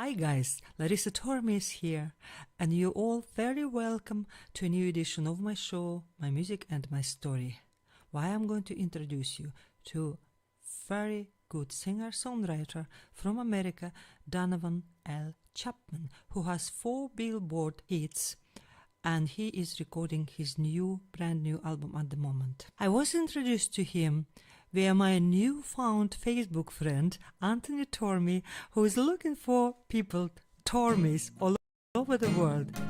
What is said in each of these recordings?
Hi guys, Larissa Tormi is here, and you're all very welcome to a new edition of my show, My Music and My Story. Why I'm going to introduce you to very good singer-songwriter from America, Donovan L Chapman, who has 4 Billboard hits, and he is recording his brand new album at the moment. I was introduced to him via my newfound Facebook friend, Anthony Tormi, who is looking for people, Tormis, all over the world.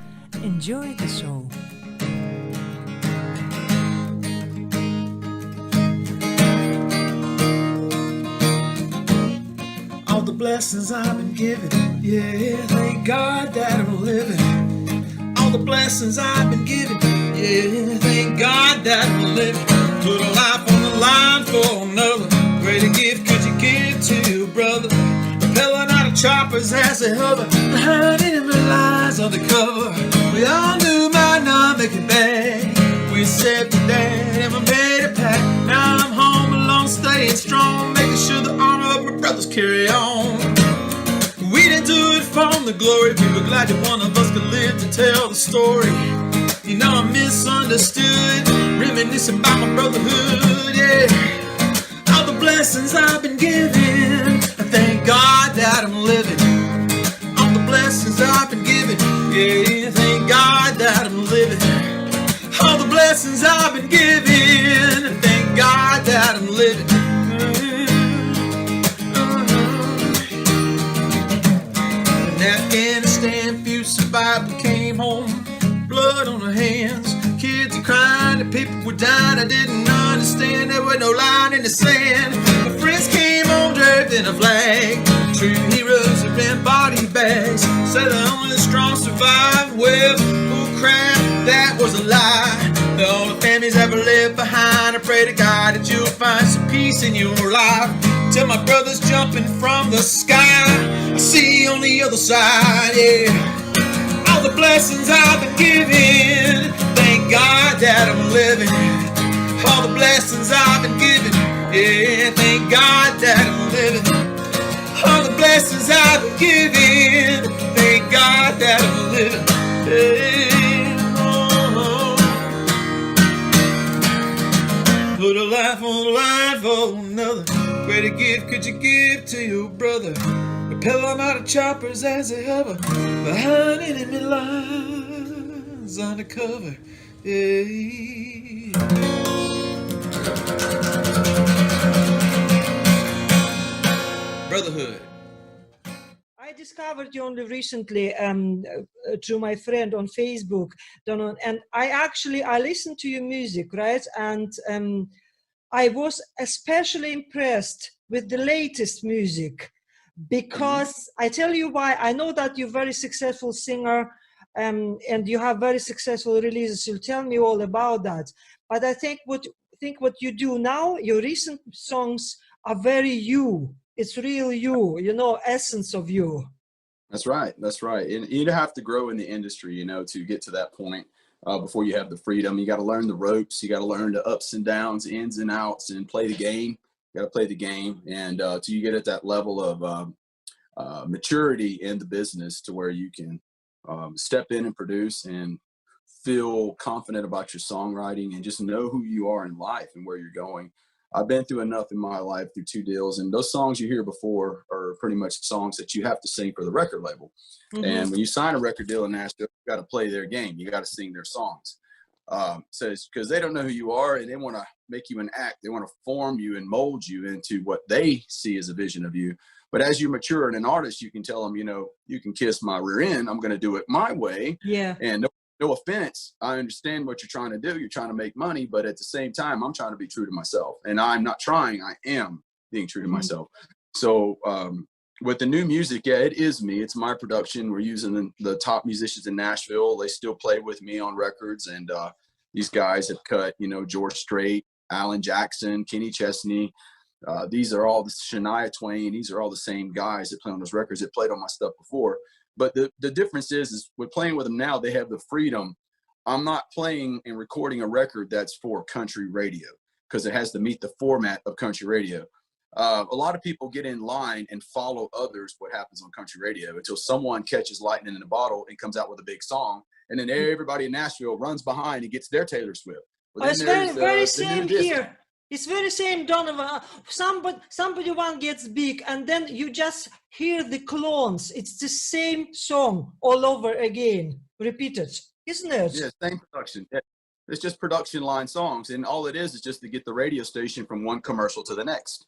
Enjoy the show. All the blessings I've been given, yeah, thank God that I'm living. All the blessings I've been given, yeah, thank God that I'm living. Put a life on the line for another. Greater gift could you give to your brother? Propelling out of choppers as they hover, behind enemy lines undercover. We all knew might not make it back. We said to dad and we made a pact. Now I'm home alone, staying strong, making sure the honor of my brothers carry on. We didn't do it from the glory. We were glad that one of us could live to tell the story. You know I'm misunderstood, reminiscing about my brotherhood, yeah. All the blessings I've been given, I thank God that I'm living. All the blessings I've been given, yeah, thank God that I'm living. All the blessings I've been given, I thank God that I'm living. In Afghanistan, few survived, we came home, blood on our hands. Kids are crying, the people were dying. I didn't understand, there was no line in the sand. My friends came home draped in a flag. True heroes are in body bags. Said only the strong survive. Well, oh crap, that was a lie. All the families ever lived behind. I pray to God that you'll find some peace in your life. Till my brother's jumping from the sky, I see on the other side, yeah. All the blessings I've been given, thank God that I'm living. All the blessings I've been given, yeah, thank God that I'm living. All the blessings I've been given, thank God that I'm living. Yeah, oh. Put a life on the line for another. Greater gift could you give to your brother? Repelling out of choppers as they hover, behind enemy lines undercover, yeah. Brotherhood. I discovered you only recently through my friend on Facebook, Donald, and I listened to your music, right? And I was especially impressed with the latest music because I tell you why. I know that you're a very successful singer and you have very successful releases. You'll tell me all about that. But I think what you do now, your recent songs are very you. It's real you know, essence of you. That's right. That's right. And you have to grow in the industry, to get to that point before you have the freedom. You got to learn the ropes. You got to learn the ups and downs, ins and outs, and play the game. You got to play the game. And till you get at that level of maturity in the business to where you can step in and produce and feel confident about your songwriting and just know who you are in life and where you're going. I've been through enough in my life through 2 deals, and those songs you hear before are pretty much songs that you have to sing for the record label. Mm-hmm. And when you sign a record deal in Nashville, you got to play their game. You got to sing their songs. So it's because they don't know who you are, and they want to make you an act. They want to form you and mold you into what they see as a vision of you. But as you mature and an artist, you can tell them, you can kiss my rear end. I'm going to do it my way. Yeah. And no offense, I understand what you're trying to do. You're trying to make money, but at the same time, I'm trying to be true to myself. And I'm not trying, I am being true to myself. So with the new music, yeah, it is me. It's my production. We're using the top musicians in Nashville. They still play with me on records. And these guys have cut, George Strait, Alan Jackson, Kenny Chesney. These are all the Shania Twain. These are all the same guys that play on those records that played on my stuff before. But the difference is with playing with them now, they have the freedom. I'm not playing and recording a record that's for country radio because it has to meet the format of country radio. A lot of people get in line and follow others what happens on country radio until someone catches lightning in a bottle and comes out with a big song, and then everybody in Nashville runs behind and gets their Taylor Swift. Well, then It's very, very the new same disc. here. It's very same, Donovan. Somebody one gets big, and then you just hear the clones. It's the same song all over again, repeated, isn't it? Yeah, same production. It's just production line songs, and all it is just to get the radio station from one commercial to the next.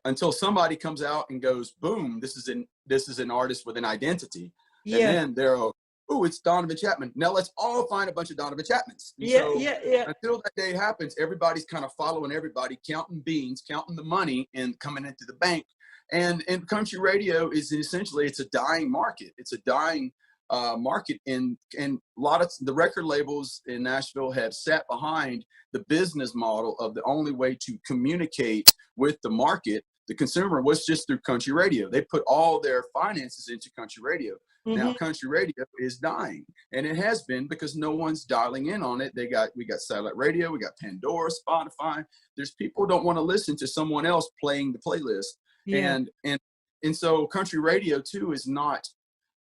Until somebody comes out and goes, boom, this is an artist with an identity. Yeah. And then they're, oh, it's Donovan Chapman. Now let's all find a bunch of Donovan Chapmans. And Yeah, so yeah. until that day happens, everybody's kind of following everybody, counting beans, counting the money, and coming into the bank. And country radio is essentially, it's a dying market. It's a dying market, and a lot of the record labels in Nashville have sat behind the business model of the only way to communicate with the market, the consumer, was just through country radio. They put all their finances into country radio. Mm-hmm. Now country radio is dying, and it has been because no one's dialing in on it. We got satellite radio, we got Pandora, Spotify. There's people don't want to listen to someone else playing the playlist. Yeah. And so country radio too is not,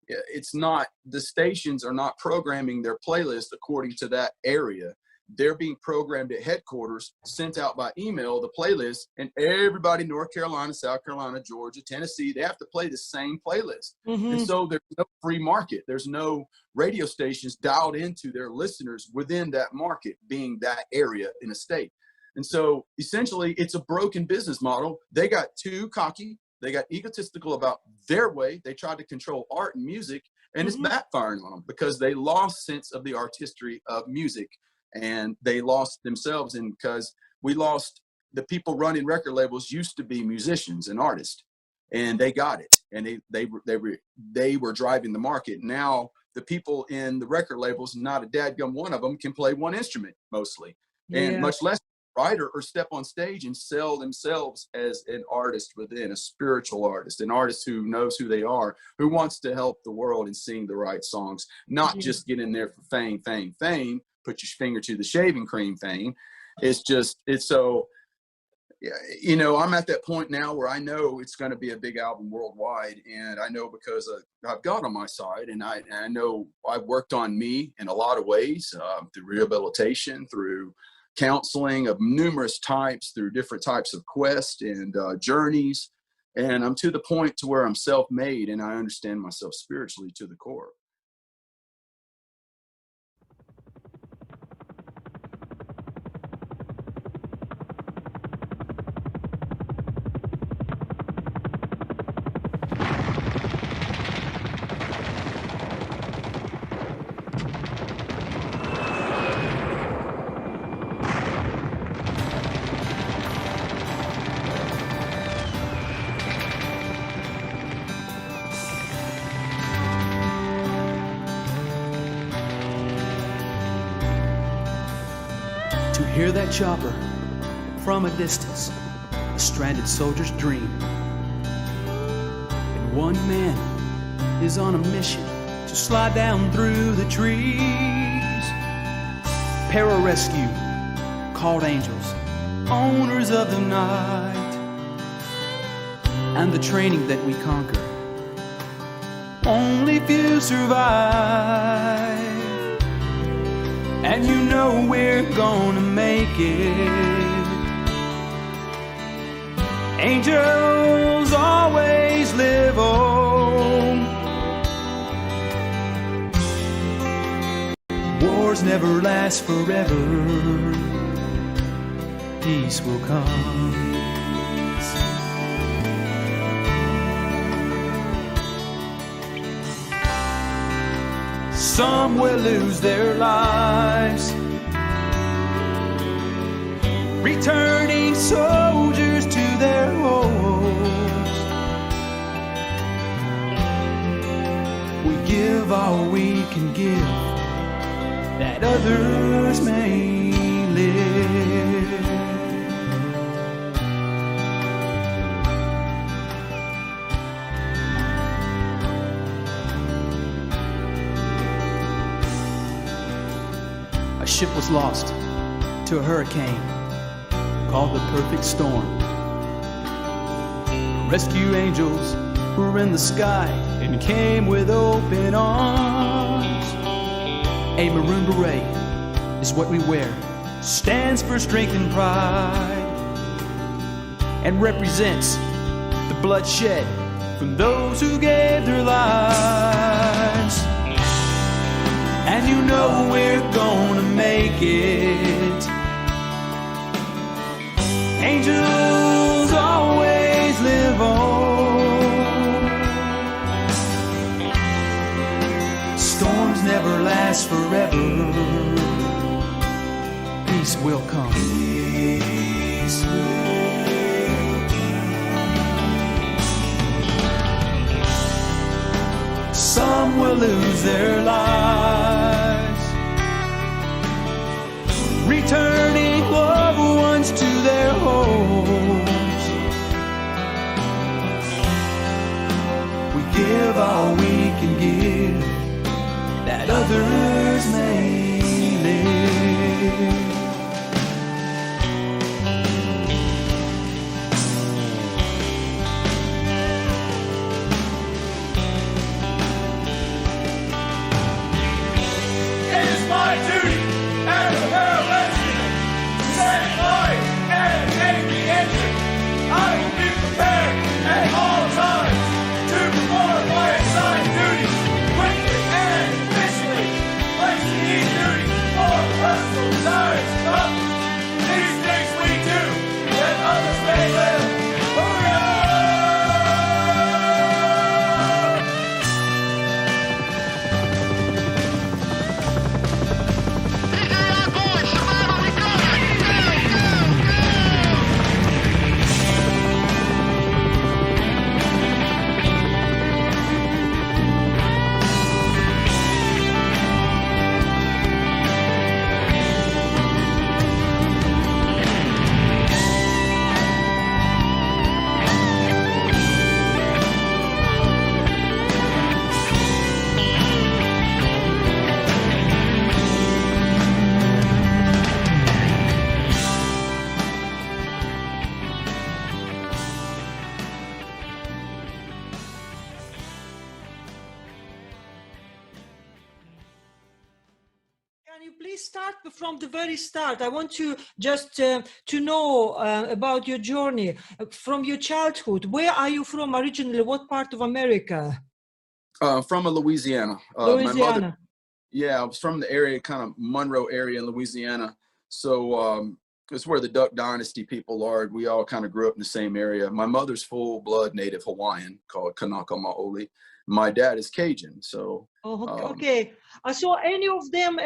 it's not, the stations are not programming their playlist according to that area. They're being programmed at headquarters, sent out by email, the playlist, and everybody, North Carolina, South Carolina, Georgia, Tennessee, they have to play the same playlist. Mm-hmm. And so there's no free market. There's no radio stations dialed into their listeners within that market, being that area in a state. And so essentially it's a broken business model. They got too cocky. They got egotistical about their way. They tried to control art and music, and mm-hmm. it's backfiring on them because they lost sense of the artistry of music, and they lost themselves. And because we lost, the people running record labels used to be musicians and artists, and they got it, and they were driving the market. Now the people in the record labels, not a dadgum one of them can play one instrument mostly, and much less writer or step on stage and sell themselves as an artist within, a spiritual artist, an artist who knows who they are, who wants to help the world and sing the right songs, not just get in there for fame, put your finger to the shaving cream fame. It's so, you know, I'm at that point now where I know it's going to be a big album worldwide, and I know because I've God on my side, and I know I've worked on me in a lot of ways, through rehabilitation, through counseling of numerous types, through different types of quests and journeys. And I'm to the point to where I'm self-made and I understand myself spiritually to the core. Hear that chopper from a distance, a stranded soldier's dream. And one man is on a mission to slide down through the trees. Pararescue, called angels, owners of the night. And the training that we conquer, only few survive. And you know we're gonna make it. Angels always live on. Wars never last forever. Peace will come. Some will lose their lives, returning soldiers to their homes. We give all we can give, that others may live. Ship was lost to a hurricane called the perfect storm. Rescue angels were in the sky and came with open arms. A maroon beret is what we wear, stands for strength and pride, and represents the bloodshed from those who gave their lives. And you know we're gonna make it. Angels always live on. Storms never last forever. Peace will come. Peace will come. Some will lose their lives, returning loved ones to their homes. We give all we can give, that others may live. My duty as a paralytic to save life and take the engine. I will be prepared at all times to perform my assigned duties quickly and efficiently, placing each duty for personal desires up. These things we do that others may live. Hurrah! Can you please start from the very start? I want to just to know about your journey from your childhood. Where are you from originally? What part of America? From Louisiana. My mother, Louisiana. yeah, I was from the area, kind of Monroe area in Louisiana. So it's where the Duck Dynasty people are. We all kind of grew up in the same area. My mother's full-blood native Hawaiian, called Kanaka Maoli. My dad is Cajun, so. Okay. So any of them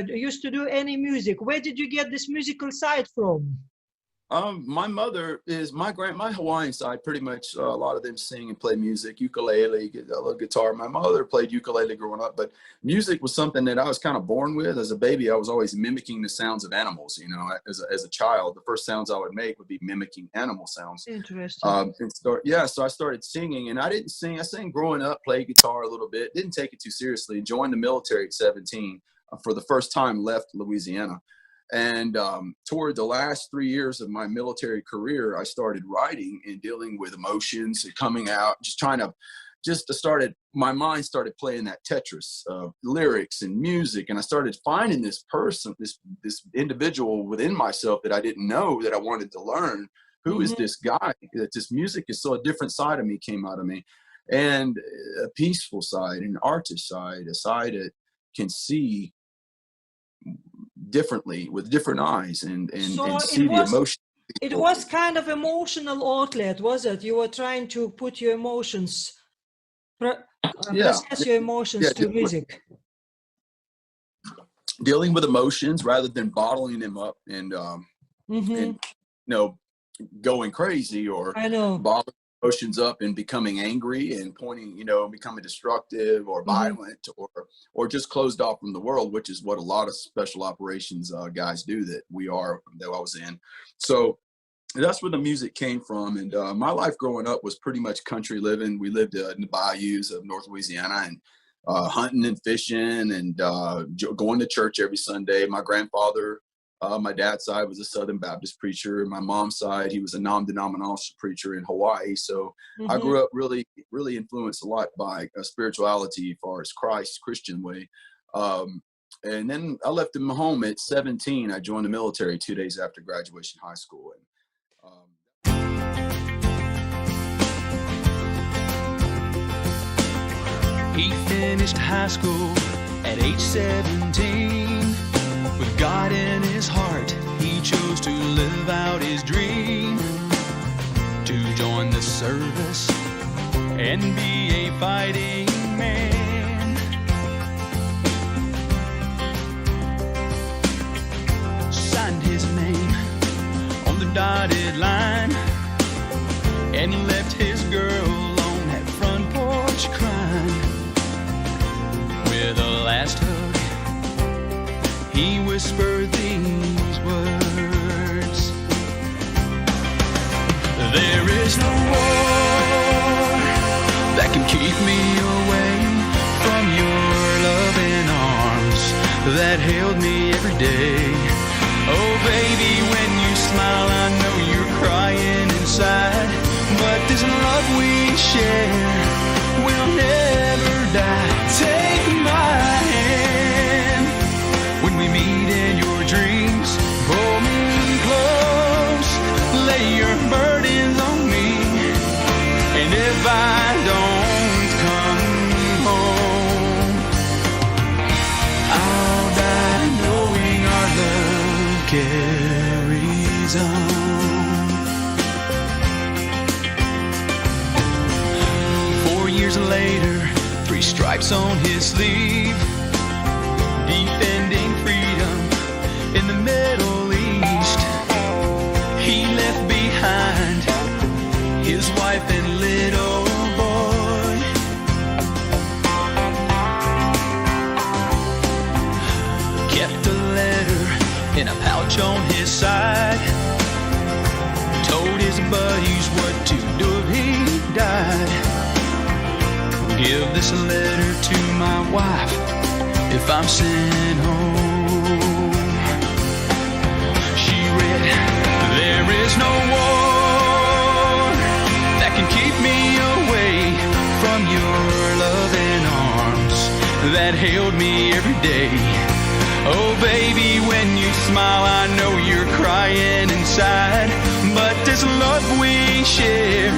used to do any music? Where did you get this musical side from? My mother is my Hawaiian side. Pretty much a lot of them sing and play music, ukulele, a little guitar. My mother played ukulele growing up, but music was something that I was kind of born with. As a baby, I was always mimicking the sounds of animals. You know, as a child, the first sounds I would make would be mimicking animal sounds. Interesting. So I started singing, and I didn't sing. I sang growing up, played guitar a little bit. Didn't take it too seriously. Joined the military at 17. For the first time, left Louisiana. And toward the last 3 years of my military career, I started writing and dealing with emotions and coming out, my mind started playing that Tetris of lyrics and music. And I started finding this person, this individual within myself that I didn't know that I wanted to learn. Who is this guy? That this music is so a different side of me came out of me, and a peaceful side, an artist side, a side that can see differently with different eyes and see the emotion. It was kind of emotional outlet, was it? You were trying to put your emotions, process your emotions to music. Dealing with emotions rather than bottling them up and going crazy or bottling emotions up and becoming angry and becoming destructive or violent or just closed off from the world, which is what a lot of special operations guys do that I was in. So that's where the music came from. And my life growing up was pretty much country living. We lived in the bayous of North Louisiana and hunting and fishing and going to church every Sunday. My grandfather My dad's side was a Southern Baptist preacher, and my mom's side, he was a non-denominational preacher in Hawaii. So I grew up really, really influenced a lot by spirituality as far as Christ, Christian way. And then I left my home at 17. I joined the military 2 days after graduation high school. And, He finished high school at age 17. With God in his heart, he chose to live out his dream, to join the service and be a fighting man. Signed his name on the dotted line and left his girl on that front porch crying. With a last hug, he whispered these words: there is no war that can keep me away from your loving arms that held me every day. Oh baby, when you smile, I know you're crying inside, but this love we share will never die. Take my hand when we meet in your dreams. Hold me close, lay your burdens on me, and if I don't come home, I'll die knowing our love carries on. 4 years later, 3 stripes on his sleeve, defending freedom in the Middle East. He left behind his wife and little boy. Kept a letter in a pouch on his side, told his buddies what to do if he died. Give this letter to my wife if I'm sent home. She read, there is no war that can keep me away from your loving arms that held me every day. Oh baby, when you smile, I know you're crying inside, but this love we share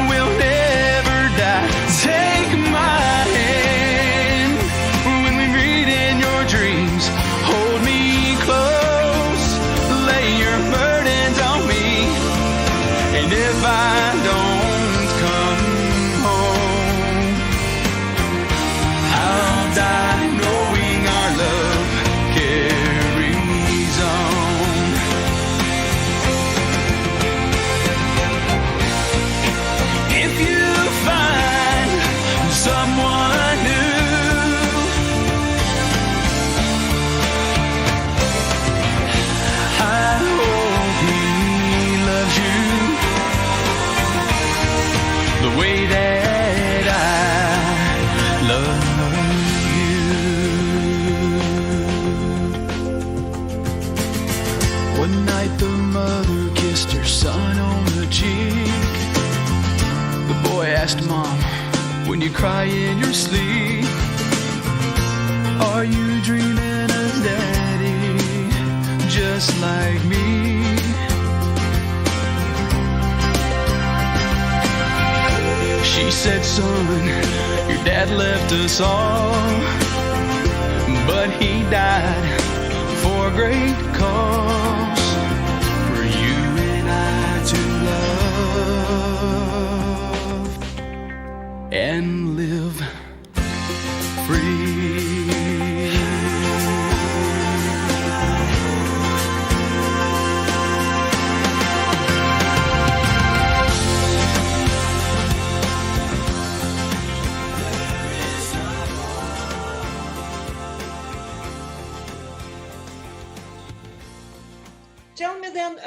will never die. Take my hand when we meet in your dreams. Hold me close, lay your burdens on me, and if I don't come home, I'll die knowing our love carries on. If you find someone new, I hope he loves you the way that I love you. One night the mother kissed her son on the cheek. The boy asked Mom, when you cry in your sleep, are you dreaming of Daddy just like me? She said, son, your dad left us all, but he died for a great cause, for you and I to love and live free. Tell me then,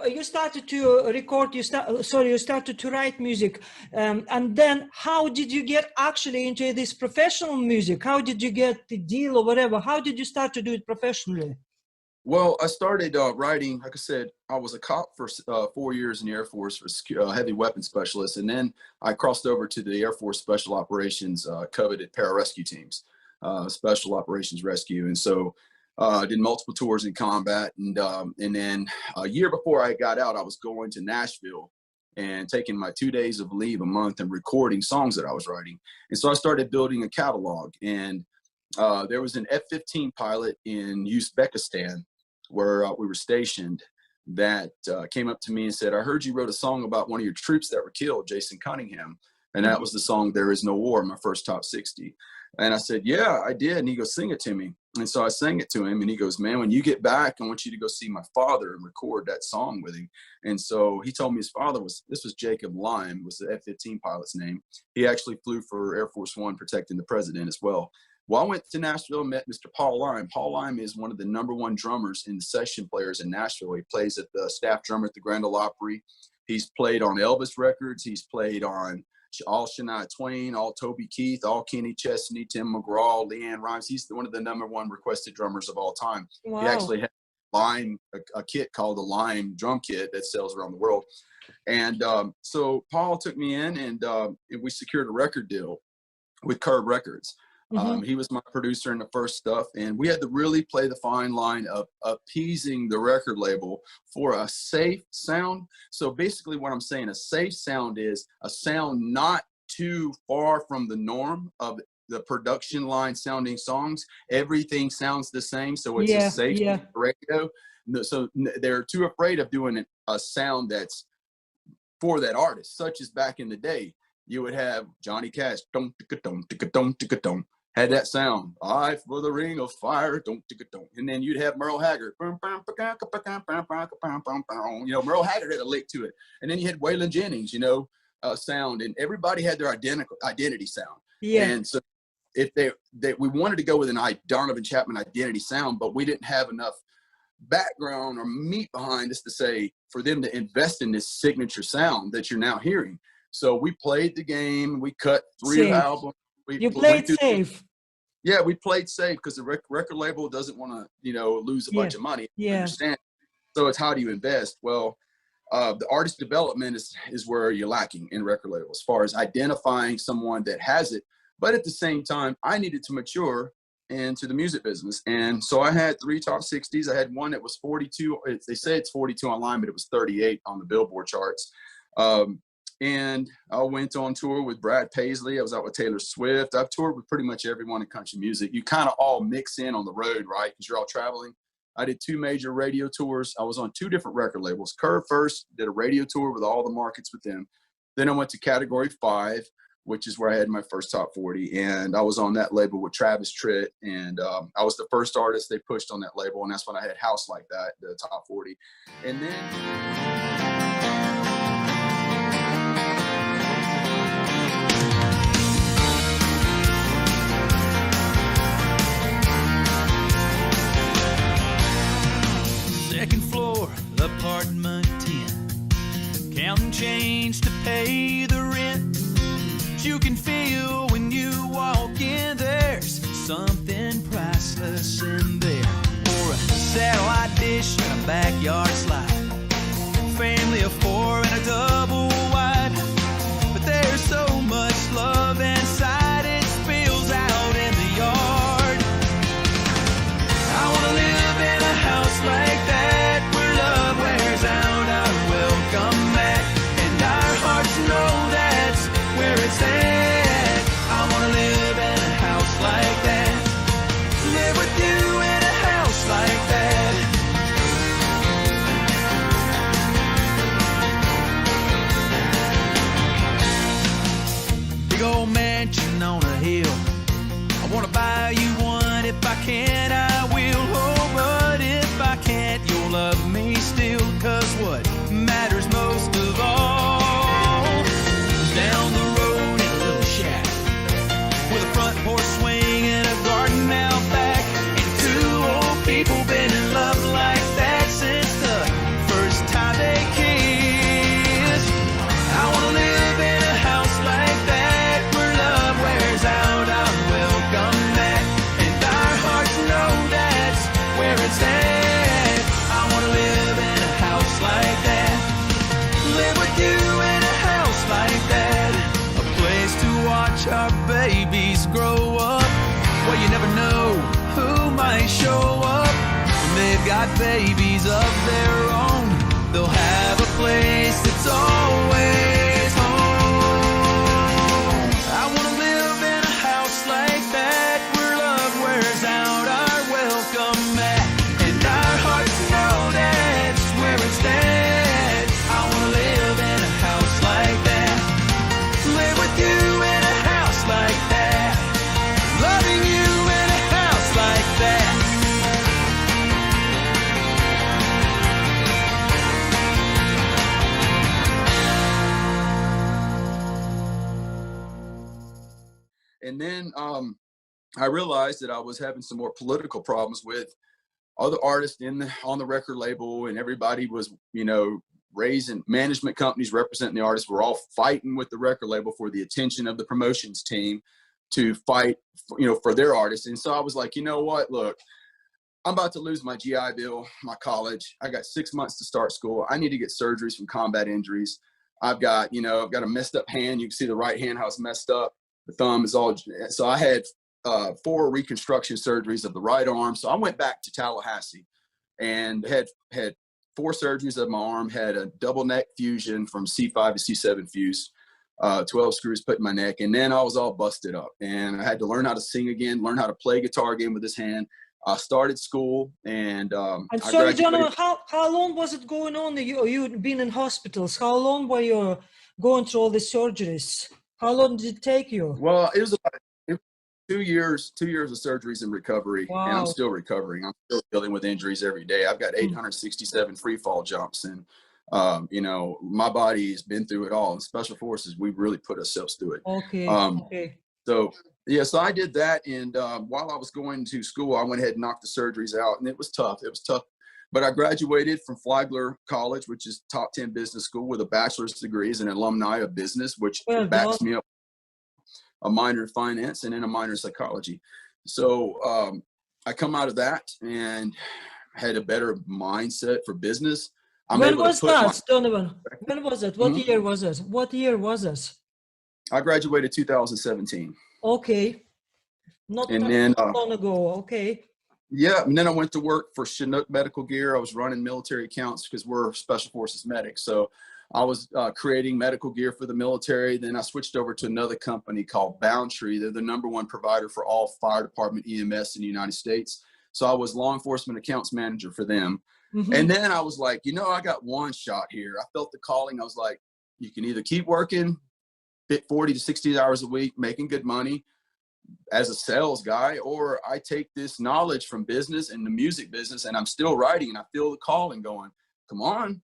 you started to record, you started to write music, and then how did you get actually into this professional music? How did you get the deal or whatever? How did you start to do it professionally? Well, I started writing. Like I said, I was a cop for 4 years in the Air Force for heavy weapons specialist, and then I crossed over to the Air Force Special Operations coveted pararescue teams, Special Operations Rescue, and so I did multiple tours in combat. And then a year before I got out, I was going to Nashville and taking my 2 days of leave a month and recording songs that I was writing. And so I started building a catalog. And there was an F-15 pilot in Uzbekistan where we were stationed that came up to me and said, I heard you wrote a song about one of your troops that were killed, Jason Cunningham. And that was the song, There Is No War, my first top 60. And I said, yeah, I did. And he goes, sing it to me. And so I sang it to him, and he goes, man, when you get back, I want you to go see my father and record that song with him. And so he told me his father was Jacob Lime, was the F-15 pilot's name. He actually flew for Air Force One protecting the president as well. Well, I went to Nashville and met Mr. Paul Lime. Paul Lime is one of the #1 drummers in the session players in Nashville. He plays at the staff drummer at the Grand Ole Opry. He's played on Elvis records. He's played on all Shania Twain, all Toby Keith, all Kenny Chesney, Tim McGraw, Leanne Rimes. He's one of the #1 requested drummers of all time. Wow. He actually has a kit called the Lime drum kit that sells around the world. And so Paul took me in, and we secured a record deal with Curb Records. He was my producer in the first stuff, and we had to really play the fine line of appeasing the record label for a safe sound. So basically what I'm saying, a safe sound is a sound not too far from the norm of the production line sounding songs. Everything sounds the same, so it's a safe radio. So they're too afraid of doing a sound that's for that artist, such as back in the day. You would have Johnny Cash, dum ticka dum ticka dum ticka dum, had that sound, "I for the ring of fire," dum ticka dum, and then you'd have Merle Haggard, Merle Haggard had a lick to it, and then you had Waylon Jennings, sound, and everybody had their identity sound. And so if we wanted to go with an Donovan Chapman identity sound, but we didn't have enough background or meat behind us to say for them to invest in this signature sound that you're now hearing. So we played the game. We cut 3 albums. You played safe. Yeah, we played safe because the record label doesn't want to, lose a bunch of money. Understand? So it's how do you invest? Well, the artist development is where you're lacking in record label as far as identifying someone that has it. But at the same time, I needed to mature into the music business. And so I had 3 top 60s. I had one that was 42. They say it's 42 online, but it was 38 on the Billboard charts. And I went on tour with Brad Paisley. I was out with Taylor Swift. I've toured with pretty much everyone in country music. You kind of all mix in on the road, right? Because you're all traveling. I did 2 major radio tours. I was on 2 different record labels. Curve first, did a radio tour with all the markets with them. Then I went to Category 5, which is where I had my first top 40. And I was on that label with Travis Tritt. And I was the first artist they pushed on that label. And that's when I had House Like That, the top 40. And then... Second floor, apartment 10. Counting change to pay the rent. But you can feel when you walk in, there's something priceless in there. Or a satellite dish and a backyard slide. Family of 4 and a double wide. But there's so much love inside, it spills out in the yard. I wanna live in a house like that, where love wears out our welcome mat, and our hearts know that's where it's at. I wanna live in a house like that, live with you in a house like that. Big old mansion on a hill, I wanna buy you one. If I can, I will. Oh, but if I can't, you'll love me still. Cause what matters most of all is down the road in a little shack, with a front porch swing and a garden out back, and 2 old people been in love like that since the first time they kissed. I wanna live in a house like that, where love wears out our welcome mat, and our hearts know that's where it's at. might show up. When they've got babies of their own, they'll have a place that's always home. I wanna live in a house like that, where love wears out our welcome mat, and our hearts know that's where it's at. I wanna live in a house like that, live with you in a house like that, loving you in a house like that. And then I realized that I was having some more political problems with other artists on the record label, and everybody was, raising management companies representing the artists were all fighting with the record label for the attention of the promotions team to fight, for their artists. And so I was like, you know what, look, I'm about to lose my GI Bill, my college. I got 6 months to start school. I need to get surgeries from combat injuries. I've got a messed up hand. You can see the right hand, how it's messed up. The thumb is all, so I had 4 reconstruction surgeries of the right arm. So I went back to Tallahassee and had 4 surgeries of my arm, had a double neck fusion from C5 to C7 fuse, 12 screws put in my neck. And then I was all busted up and I had to learn how to sing again, learn how to play guitar again with this hand. I started school and And sorry, Donovan, how long was it going on? You'd been in hospitals. How long were you going through all the surgeries? How long did it take you? Well, it was 2 years of surgeries and recovery. Wow. And I'm still recovering. I'm still dealing with injuries every day. I've got 867 free fall jumps, and my body's been through it all. In Special Forces, we really put ourselves through it. Okay. So I did that, and while I was going to school, I went ahead and knocked the surgeries out, and it was tough. But I graduated from Flagler College, which is top 10 business school, with a bachelor's degree as an alumni of business, which backs me up, a minor in finance and then a minor in psychology. So I come out of that and had a better mindset for business. When was that, Donovan? When was it? What year was it? What year was it? I graduated 2017. Okay. Not long ago. Okay. Yeah, and then I went to work for Chinook Medical Gear. I was running military accounts because we're Special Forces medics. So I was creating medical gear for the military. Then I switched over to another company called Boundtree. They're the #1 provider for all fire department EMS in the United States. So I was law enforcement accounts manager for them. Mm-hmm. And then I was like, I got one shot here. I felt the calling. I was like, you can either keep working 40 to 60 hours a week, making good money as a sales guy, or I take this knowledge from business and the music business, and I'm still writing, and I feel the calling going, come on,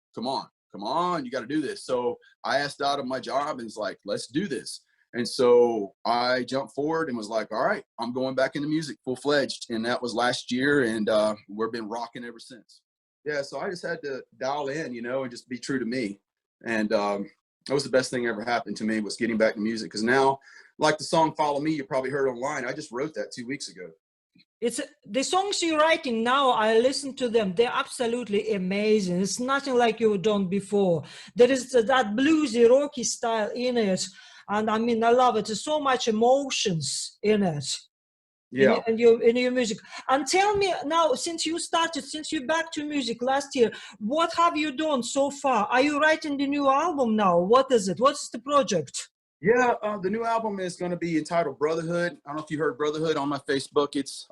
you got to do this. So I asked out of my job and it's like, let's do this. And so I jumped forward and was like, all right, I'm going back into music full-fledged. And that was last year, and we've been rocking ever since. Yeah, so I just had to dial in, and just be true to me. And that was the best thing ever happened to me, was getting back to music. Because now, like the song Follow Me, you probably heard online, I just wrote that 2 weeks ago. It's the songs you're writing now. I listen to them. They're absolutely amazing. It's nothing like you've done before. There is that bluesy, rocky style in it. And I mean, I love it. There's so much emotions in it. Yeah. In your music. And tell me now, since you're back to music last year, what have you done so far? Are you writing the new album now? What is it? What's the project? Yeah, the new album is going to be entitled Brotherhood. I don't know if you heard Brotherhood on my Facebook. It's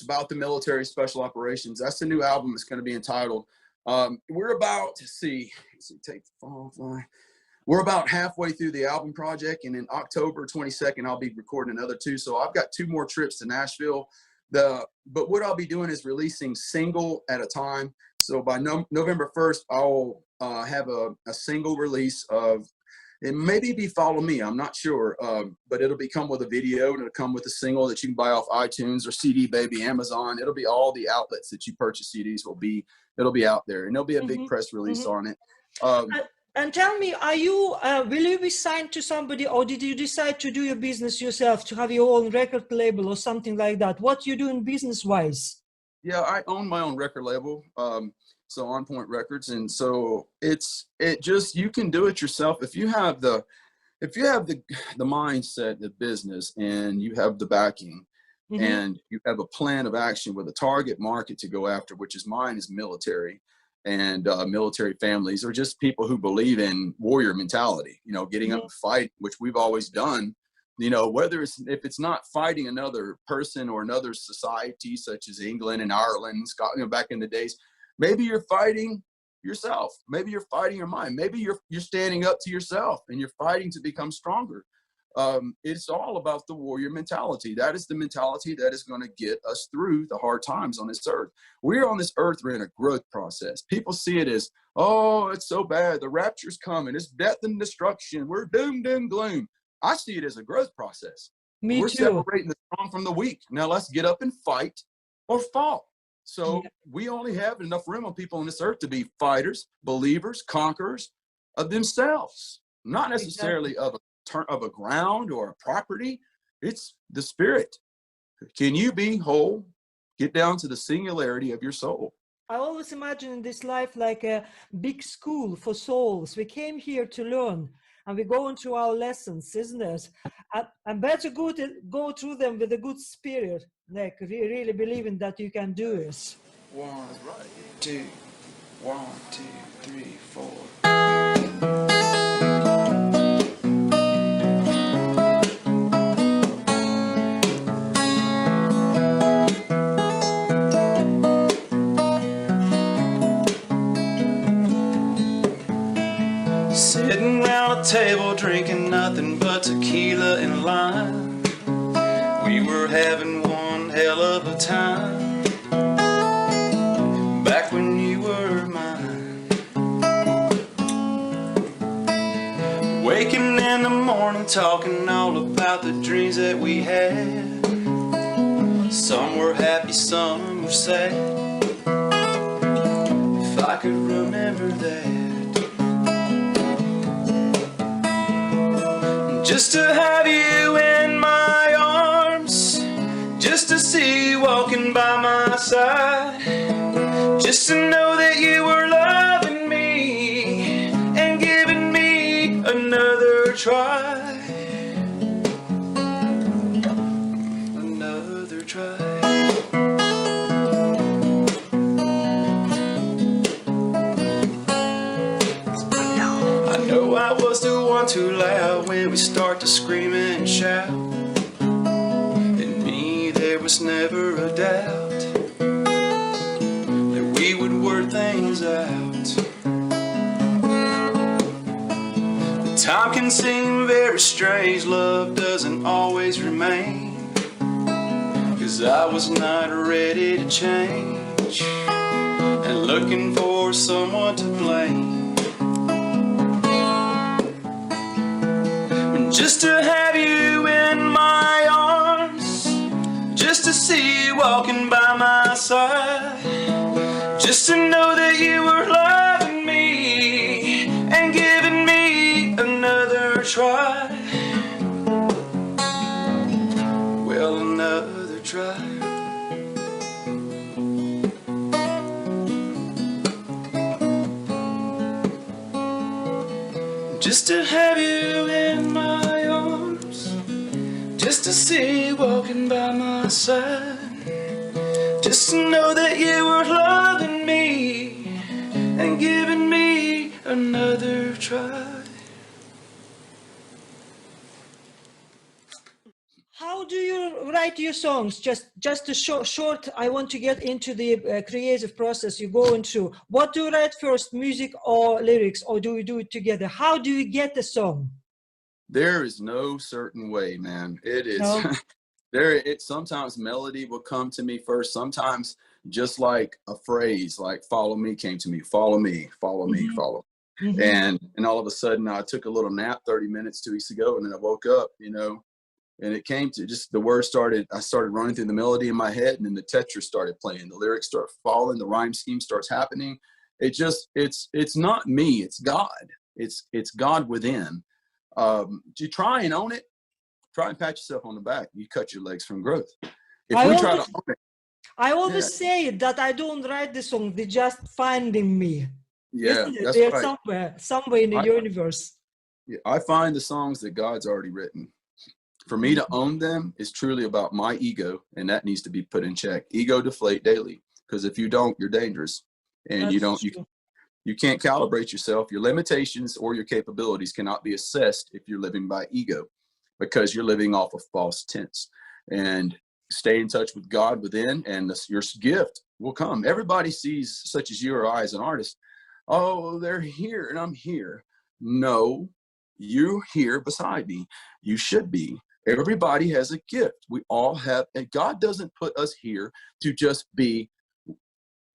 about the military special operations. That's the new album. It's going to be entitled. We're about we're about halfway through the album project, and in October 22nd, I'll be recording another 2. So I've got 2 more trips to Nashville. But what I'll be doing is releasing single at a time. So by November 1st, I'll have a single release of. It maybe be Follow Me, I'm not sure, but it'll come with a video, and it'll come with a single that you can buy off iTunes or CD Baby, Amazon. It'll be all the outlets that you purchase CDs it'll be out there, and there'll be a big press release on it. And tell me, will you be signed to somebody, or did you decide to do your business yourself, to have your own record label or something like that? What you doing business-wise? Yeah, I own my own record label. So On Point Records. And so you can do it yourself. If you have the mindset of business and you have the backing, Mm-hmm. and you have a plan of action with a target market to go after, which is mine is military and military families, or just people who believe in warrior mentality, you know, getting up Mm-hmm. and fight, which we've always done, you know, whether it's, if it's not fighting another person or another society, such as England and Ireland, Scotland, you know, back in the days, maybe you're fighting yourself. Maybe you're fighting your mind. Maybe you're standing up to yourself and you're fighting to become stronger. It's all about the warrior mentality. That is the mentality that is going to get us through the hard times on this earth. We're on this earth, we're in a growth process. People see it as, oh, it's so bad. The rapture's coming. It's death and destruction. We're doomed and gloom. I see it as a growth process. Me We're too. separating the strong from the weak. Now let's get up and fight or fall. So Yeah, we only have enough room on people on this earth to be fighters, believers, conquerors of themselves, not exactly. necessarily of a ground or a property. It's the spirit. Can you be whole? Get down to the singularity of your soul. I always imagine in this life like a big school for souls. We came here to learn and we go into our lessons, isn't it? And better go through them with a good spirit, like really believing that you can do it. One, two, 1, 2, 3, 4. Sitting round a table drinking nothing but tequila and lime. We were having one hell of a time back when you were mine. Waking in the morning talking all about the dreams that we had. Some were happy, some were sad. If I could remember that. Just to have you in my arms, just to see you walking by my side, just to know that you were loving me and giving me another try, another try. I know I was the one too loud when we start to scream and shout. In me there was never a doubt that we would work things out. The time can seem very strange, love doesn't always remain, 'cause I was not ready to change and looking for someone to blame. Just to have you in my arms, just to see you walking by my side, just to know that you were loving me and giving me another try. Well, another try. Just to have you in my arms, just to see you walking by my side, just to know that you were loving me and giving me another try. How do you write your songs? Just a short. I want to get into the creative process you go into. What do you write first, music or lyrics, or do you do it together? How do you get the song? There is no certain way, man. It is No. sometimes melody will come to me first. Sometimes just like a phrase like follow me came to me, follow me, follow me, Mm-hmm. follow. Mm-hmm. And all of a sudden I took a little nap 30 minutes 2 weeks ago, and then I woke up, you know, and it came to just the words I started running through the melody in my head, and then the Tetris started playing, the lyrics start falling, the rhyme scheme starts happening. It's not me, it's God. It's God within. You try and own it, try and pat yourself on the back, you cut your legs from growth. If we try to own it, I always yeah, say that I don't write the song, they're just finding me. yeah, Isn't it? that's They're right. somewhere in the I, universe. I find the songs that God's already written. For me to own them is truly about my ego, and that needs to be put in check. Ego deflate daily, because if you don't, you're dangerous, and you can't calibrate yourself. Your limitations or your capabilities cannot be assessed if you're living by ego, because you're living off of false tense. And stay in touch with God within, and your gift will come. Everybody sees, such as you or I as an artist, oh, they're here and I'm here. No, you're here beside me. You should be. Everybody has a gift. We all have, and God doesn't put us here to just be,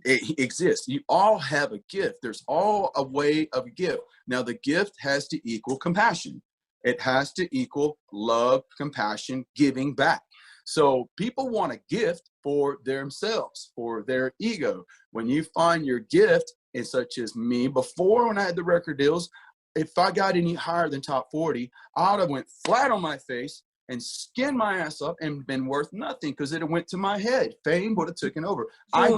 exist. You all have a gift. There's all a way of a gift. Now, the gift has to equal compassion. It has to equal love, compassion, giving back. So people want a gift for themselves, for their ego. When you find your gift, and such as me, before when I had the record deals, if I got any higher than top 40, I would have went flat on my face and skinned my ass up and been worth nothing, because it went to my head. Fame would have taken over. I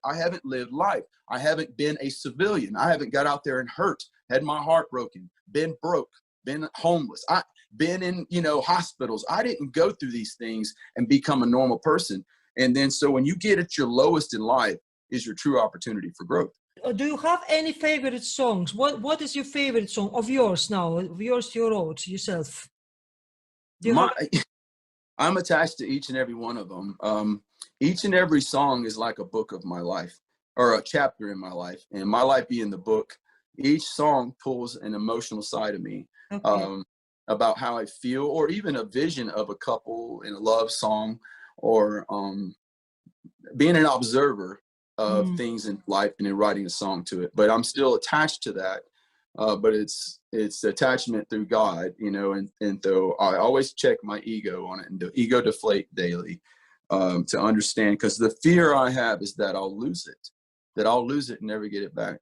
haven't lived life. I haven't been a civilian. I haven't got out there and hurt, had my heart broken, been broke, been homeless. I been in, hospitals. I didn't go through these things and become a normal person. And then, so when you get at your lowest in life is your true opportunity for growth. Do you have any favorite songs? What is your favorite song of yours now? Of yours you wrote yourself? I'm attached to each and every one of them. Each and every song is like a book of my life, or a chapter in my life. And my life being the book, each song pulls an emotional side of me. Okay. About how I feel, or even a vision of a couple in a love song, or being an observer of things in life and then writing a song to it. But I'm still attached to that. But it's attachment through God, and though I always check my ego on it, and the ego deflate daily to understand, because the fear I have is that I'll lose it and never get it back.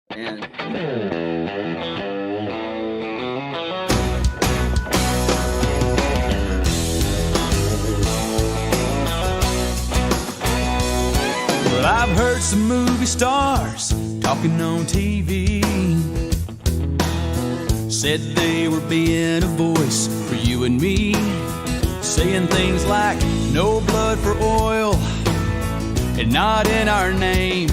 And I've heard some movie stars talking on TV, said they were being a voice for you and me, saying things like no blood for oil and not in our name.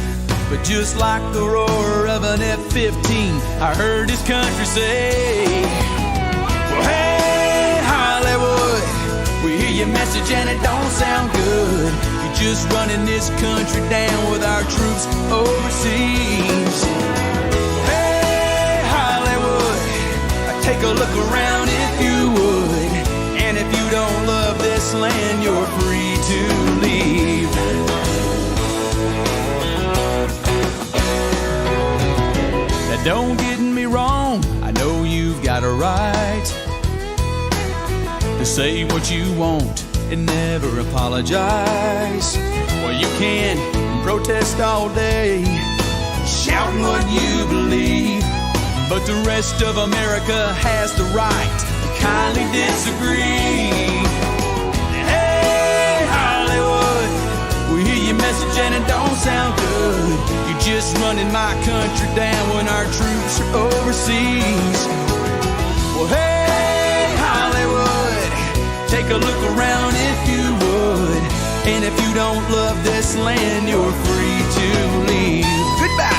But just like the roar of an F-15, I heard his country say, well, hey, Hollywood, we hear your message and it don't sound good. Just running this country down with our troops overseas. Hey, Hollywood, take a look around if you would. And if you don't love this land, you're free to leave. Now don't get me wrong, I know you've got a right to say what you want and never apologize. Well, you can protest all day, shouting what you believe, but the rest of America has the right to kindly disagree. Hey, Hollywood, we hear your message and it don't sound good. You're just running my country down when our troops are overseas. Well, hey, Hollywood, take a look around if you would. And if you don't love this land, you're free to leave. Goodbye.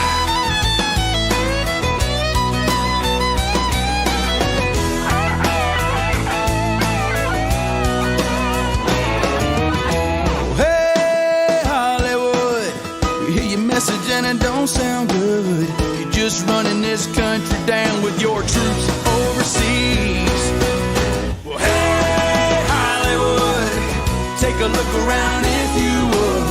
Hey, Hollywood, you hear your message and it don't sound good. You're just running this country down with your troops overseas. Take a look around if you would.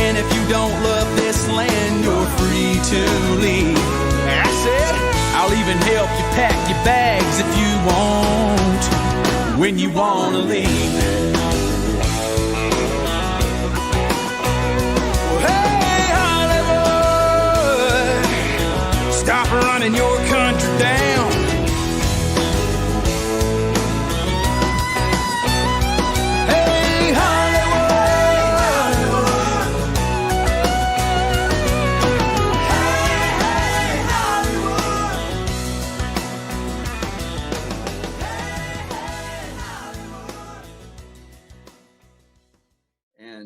And if you don't love this land, you're free to leave. I said, I'll even help you pack your bags if you want, when you want to leave. Well, hey, Hollywood, stop running your country down.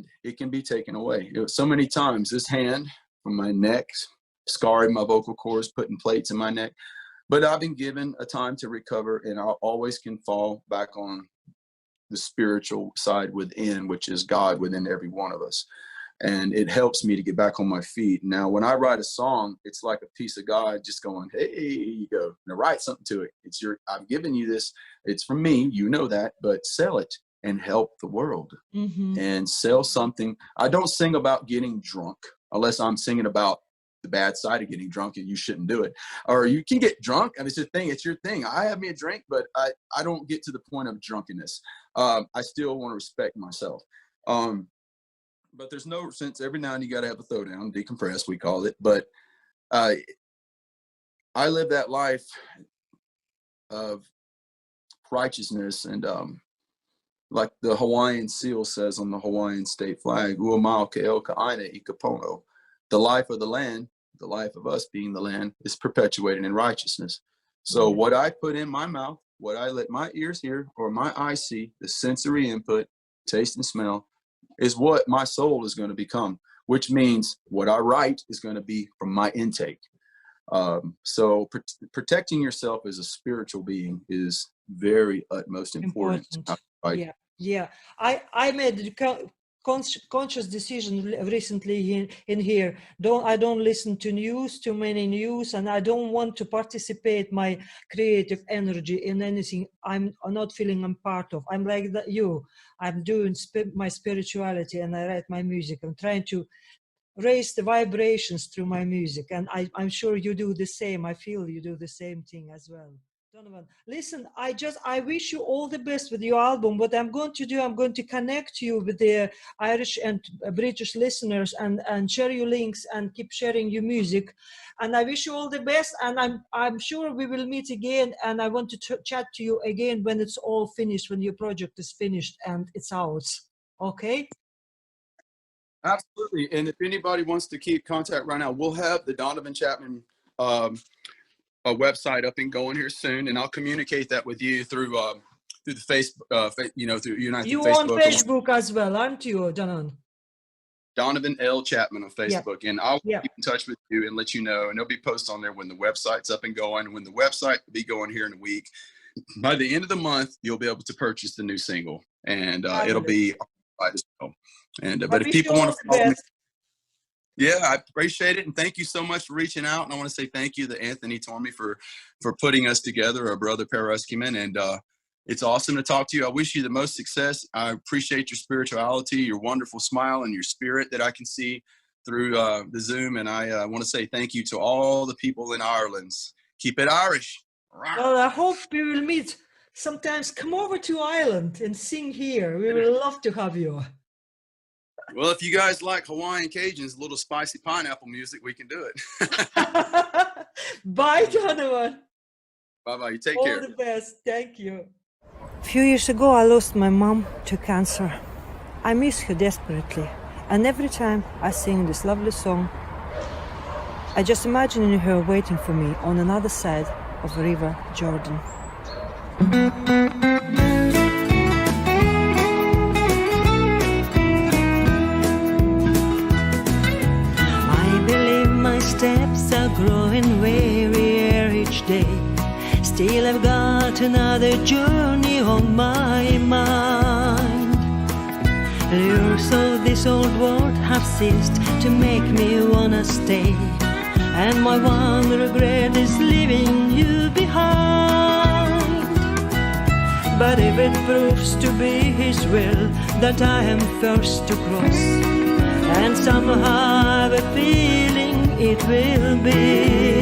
and it can be taken away. So many times this hand from my neck, scarring my vocal cords, putting plates in my neck. But I've been given a time to recover, and I always can fall back on the spiritual side within, which is God within every one of us. And it helps me to get back on my feet. Now, when I write a song, it's like a piece of God just going, hey, here you go. Now write something to it. I've given you this. It's from me. You know that, but sell it and help the world and sell something. I don't sing about getting drunk unless I'm singing about the bad side of getting drunk and you shouldn't do it. Or you can get drunk and it's your thing. It's your thing. I have me a drink, but I don't get to the point of drunkenness. I still want to respect myself. But there's no sense. Every now and then you got to have a throwdown, decompress, we call it. But I live that life of righteousness, and like the Hawaiian seal says on the Hawaiian state flag, "Uamau ke el ka aina I ka pono." The life of the land, the life of us being the land, is perpetuated in righteousness. So what I put in my mouth, what I let my ears hear or my eyes see, the sensory input, taste and smell, is what my soul is going to become, which means what I write is going to be from my intake. So protecting yourself as a spiritual being is very utmost important. Yeah. I made conscious decision recently in here. I don't listen to too many news, and I don't want to participate my creative energy in anything I'm not feeling I'm part of. I'm like you. I'm doing my spirituality, and I write my music. I'm trying to raise the vibrations through my music, and I'm sure you do the same. I feel you do the same thing as well. Donovan, listen, I wish you all the best with your album. What I'm going to do, I'm going to connect you with the Irish and British listeners and share your links and keep sharing your music. And I wish you all the best. And I'm sure we will meet again. And I want to chat to you again when it's all finished, when your project is finished and it's ours. Okay? Absolutely. And if anybody wants to keep contact right now, we'll have the Donovan Chapman a website up and going here soon, and I'll communicate that with you through the Facebook, through United you Facebook. You on Facebook as well, aren't you, Donovan? Donovan L Chapman on Facebook, and I'll keep in touch with you and let you know. And there'll be posts on there when the website's up and going. When the website will be going here in a week, by the end of the month, you'll be able to purchase the new single, and it'll be right as well. And but if people want to follow me. Yeah, I appreciate it. And thank you so much for reaching out. And I want to say thank you to Anthony Tormey for putting us together, our brother Peruskiman. And it's awesome to talk to you. I wish you the most success. I appreciate your spirituality, your wonderful smile, and your spirit that I can see through the Zoom. And I want to say thank you to all the people in Ireland. Keep it Irish. Well, I hope we will meet sometimes. Come over to Ireland and sing here. We would love to have you. Well, if you guys like Hawaiian Cajuns, a little spicy pineapple music, we can do it. Bye, Donovan. Bye-bye. You take care. All the best. Thank you. A few years ago, I lost my mom to cancer. I miss her desperately. And every time I sing this lovely song, I just imagine her waiting for me on another side of the River Jordan. Steps are growing wearier each day. Still I've got another journey on my mind. Lures of this old world have ceased to make me wanna stay, and my one regret is leaving you behind. But if it proves to be His will that I am first to cross, and somehow I have a feeling it will be,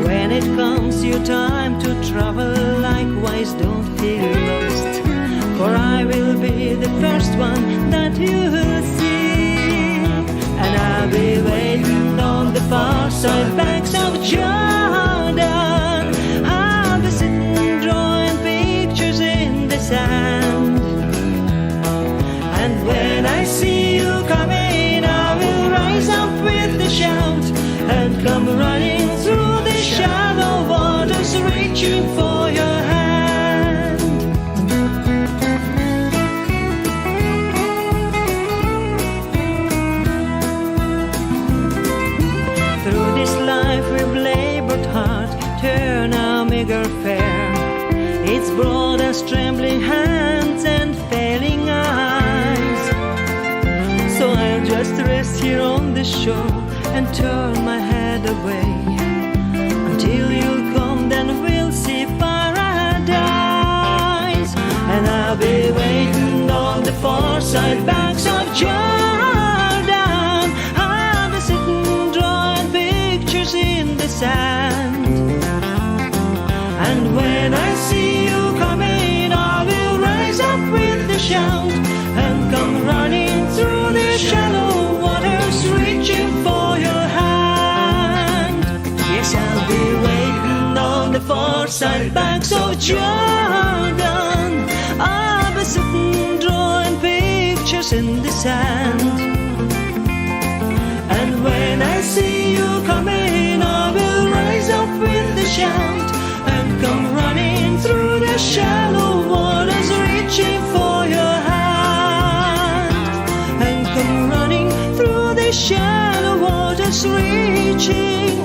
when it comes your time to travel, likewise don't feel lost, for I will be the first one that you will see, and I'll be waiting on the far side banks of Jordan. I'll be sitting drawing pictures in the sand, and when I see you coming, I will rise up with the shout and come running through the shallow waters, reaching for your hand. hands and failing eyes. So I'll just rest here on the shore and turn my head away until you'll come, then we'll see paradise. And I'll be waiting on the far side banks of Jordan. I'll be sitting drawing pictures in the sand. And when I see you coming, I will rise up with a shout and come running through the shallow waters, reaching for your hand. Yes, I'll be waiting on the far side banks of Jordan. I'll be sitting drawing pictures in the sand. And when I see you coming, I will rise up with a shout and come running through the shallow waters, reaching for your hand. And come running through the shallow waters, reaching